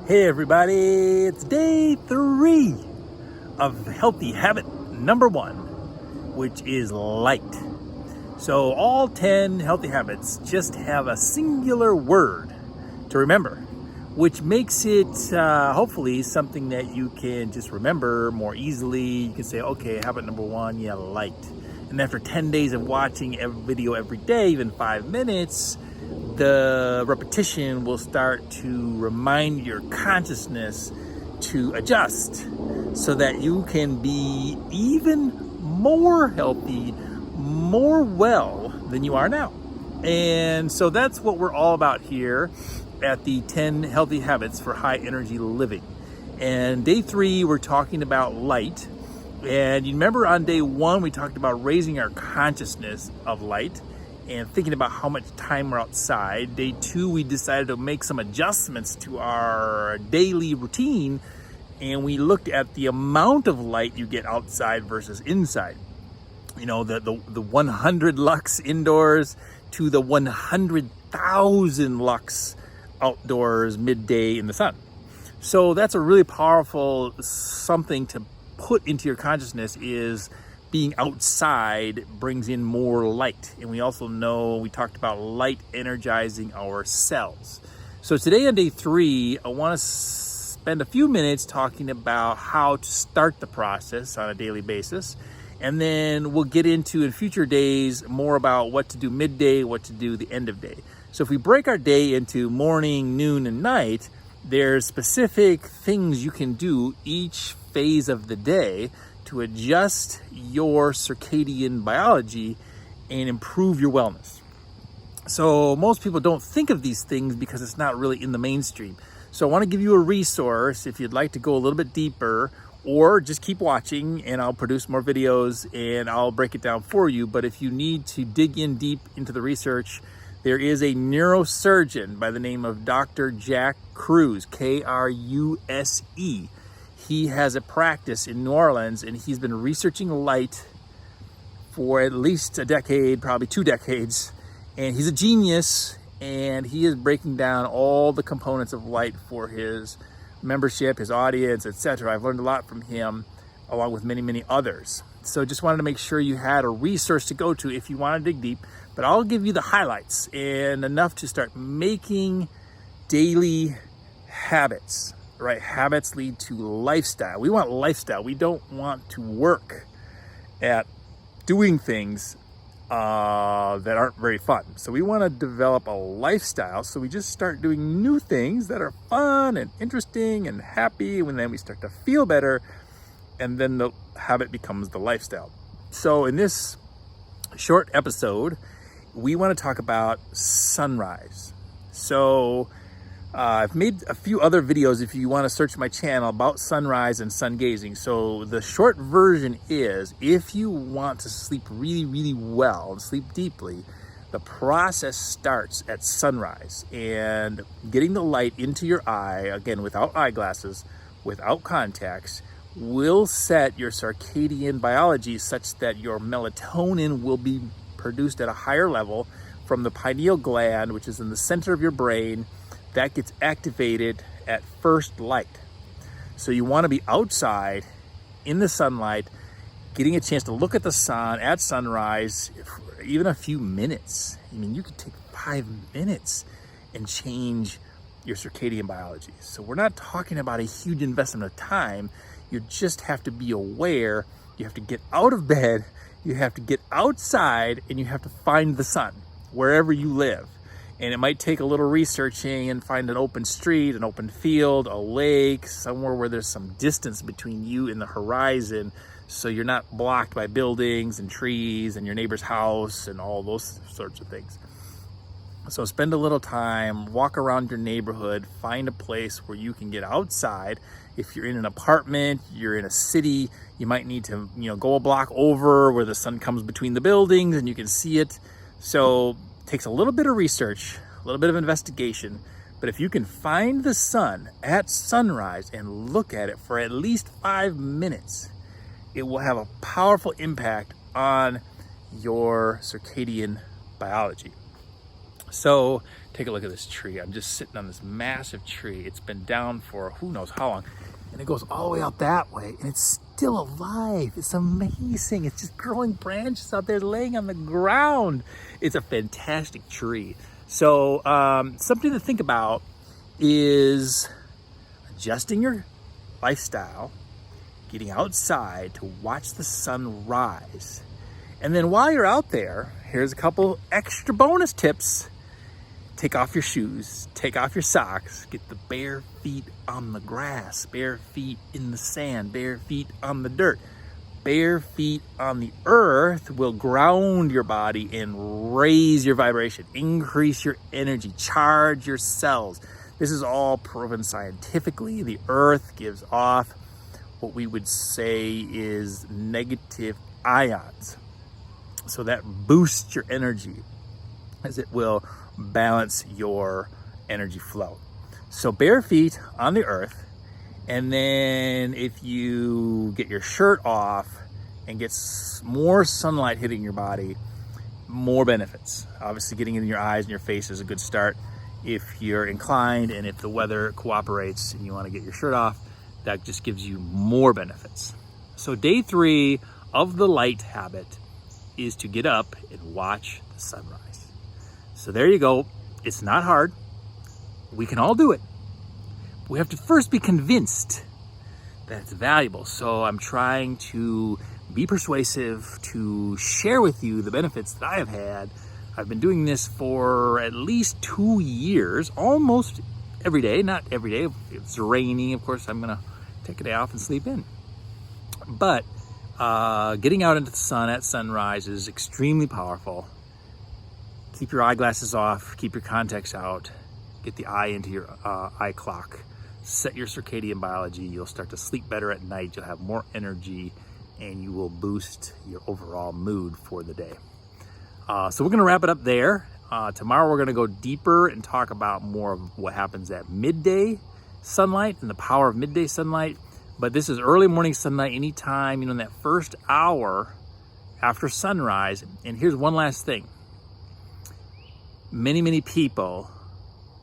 Hey everybody, it's day 3 of healthy habit number 1, which is light. So all 10 healthy habits just have a singular word to remember, which makes it hopefully something that you can just remember more easily. You can say, okay, habit number 1, yeah, light. And after 10 days of watching every video every day, even 5 minutes, the repetition will start to remind your consciousness to adjust so that you can be even more healthy, more well than you are now. And so that's what we're all about here at the 10 healthy habits for high energy living. And day 3, we're talking about light. And you remember on day 1, we talked about raising our consciousness of light and thinking about how much time we're outside. Day 2, we decided to make some adjustments to our daily routine, and we looked at the amount of light you get outside versus inside. You know, the 100 lux indoors to the 100,000 lux outdoors midday in the sun. So that's a really powerful something to put into your consciousness, is being outside brings in more light. And we also know, we talked about light energizing our cells. So today on day 3, I want to spend a few minutes talking about how to start the process on a daily basis. And then we'll get into, in future days, more about what to do midday, what to do the end of day. So if we break our day into morning, noon, and night, there's specific things you can do each phase of the day to adjust your circadian biology and improve your wellness. So most people don't think of these things because it's not really in the mainstream. So I want to give you a resource if you'd like to go a little bit deeper, or just keep watching and I'll produce more videos and I'll break it down for you. But if you need to dig in deep into the research, there is a neurosurgeon by the name of Dr. Jack Kruse, Kruse. He has a practice in New Orleans, and he's been researching light for at least a decade, probably 2 decades. And he's a genius, and he is breaking down all the components of light for his membership, his audience, etc. I've learned a lot from him, along with many, many others. So just wanted to make sure you had a resource to go to if you want to dig deep. But I'll give you the highlights and enough to start making daily habits. Right? Habits lead to lifestyle. We want lifestyle. We don't want to work at doing things that aren't very fun. So we want to develop a lifestyle. So we just start doing new things that are fun and interesting and happy. And then we start to feel better. And then the habit becomes the lifestyle. So in this short episode, we want to talk about sunrise. So I've made a few other videos if you want to search my channel about sunrise and sun gazing. So the short version is, if you want to sleep really, really well and sleep deeply, the process starts at sunrise. And getting the light into your eye, again, without eyeglasses, without contacts, will set your circadian biology such that your melatonin will be produced at a higher level from the pineal gland, which is in the center of your brain. That gets activated at first light. So you want to be outside in the sunlight, getting a chance to look at the sun at sunrise for even a few minutes. I mean, you could take 5 minutes and change your circadian biology. So we're not talking about a huge investment of time. You just have to be aware. You have to get out of bed, you have to get outside, and you have to find the sun wherever you live. And it might take a little researching and find an open street, an open field, a lake, somewhere where there's some distance between you and the horizon, so you're not blocked by buildings and trees and your neighbor's house and all those sorts of things. So spend a little time, walk around your neighborhood, find a place where you can get outside. If you're in an apartment, you're in a city, you might need to, go a block over where the sun comes between the buildings and you can see it. So takes a little bit of research, a little bit of investigation, but if you can find the sun at sunrise and look at it for at least 5 minutes, it will have a powerful impact on your circadian biology. So take a look at this tree. I'm just sitting on this massive tree. It's been down for who knows how long. And it goes all the way out that way. And it's still alive. It's amazing. It's just growing branches out there laying on the ground. It's a fantastic tree. So something to think about is adjusting your lifestyle, getting outside to watch the sun rise. And then while you're out there, here's a couple extra bonus tips. Take off your shoes, take off your socks, get the bare feet on the grass, bare feet in the sand, bare feet on the dirt. Bare feet on the earth will ground your body and raise your vibration, increase your energy, charge your cells. This is all proven scientifically. The earth gives off what we would say is negative ions. So that boosts your energy as it will balance your energy flow. So bare feet on the earth, and then if you get your shirt off and get more sunlight hitting your body, more benefits. Obviously getting it in your eyes and your face is a good start. If you're inclined and if the weather cooperates and you want to get your shirt off, that just gives you more benefits. So day 3 of the light habit is to get up and watch the sunrise. So there you go. It's not hard. We can all do it. We have to first be convinced that it's valuable. So I'm trying to be persuasive, to share with you the benefits that I have had. I've been doing this for at least 2 years, almost every day. Not every day. If it's raining, of course, I'm going to take a day off and sleep in. But getting out into the sun at sunrise is extremely powerful. Keep your eyeglasses off, keep your contacts out, get the eye into your eye clock, set your circadian biology. You'll start to sleep better at night, you'll have more energy, and you will boost your overall mood for the day. So we're gonna wrap it up there. Tomorrow we're gonna go deeper and talk about more of what happens at midday sunlight and the power of midday sunlight. But this is early morning sunlight, anytime, in that first hour after sunrise. And here's one last thing. Many people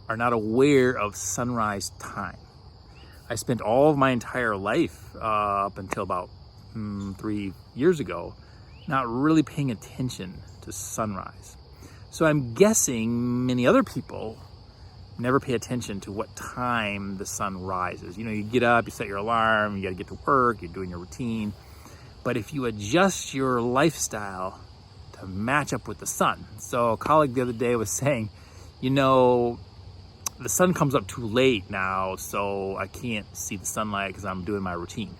are not aware of sunrise time. I spent all of my entire life up until about 3 years ago not really paying attention to sunrise. So I'm guessing many other people never pay attention to what time the sun rises. You get up, you set your alarm, you got to get to work, you're doing your routine. But if you adjust your lifestyle to match up with the sun. So a colleague the other day was saying, the sun comes up too late now, so I can't see the sunlight because I'm doing my routine.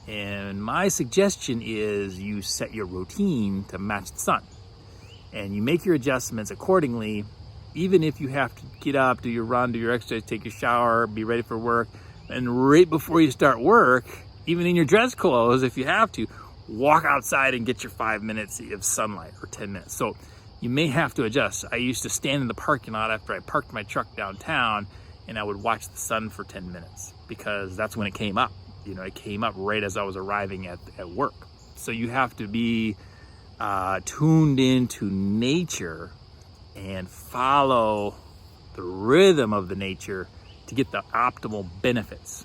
And my suggestion is you set your routine to match the sun. And you make your adjustments accordingly, even if you have to get up, do your run, do your exercise, take your shower, be ready for work. And right before you start work, even in your dress clothes, if you have to, walk outside and get your 5 minutes of sunlight or 10 minutes. So you may have to adjust. I used to stand in the parking lot after I parked my truck downtown and I would watch the sun for 10 minutes because that's when it came up. It came up right as I was arriving at work. So you have to be tuned into nature and follow the rhythm of the nature to get the optimal benefits.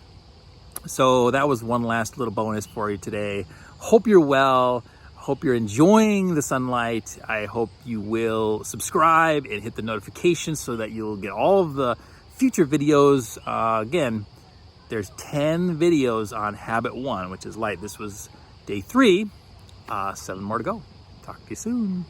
So that was one last little bonus for you today. Hope you're well. Hope you're enjoying the sunlight. I hope you will subscribe and hit the notifications so that you'll get all of the future videos. Again, there's 10 videos on habit 1, which is light. This was day 3, 7 more to go. Talk to you soon.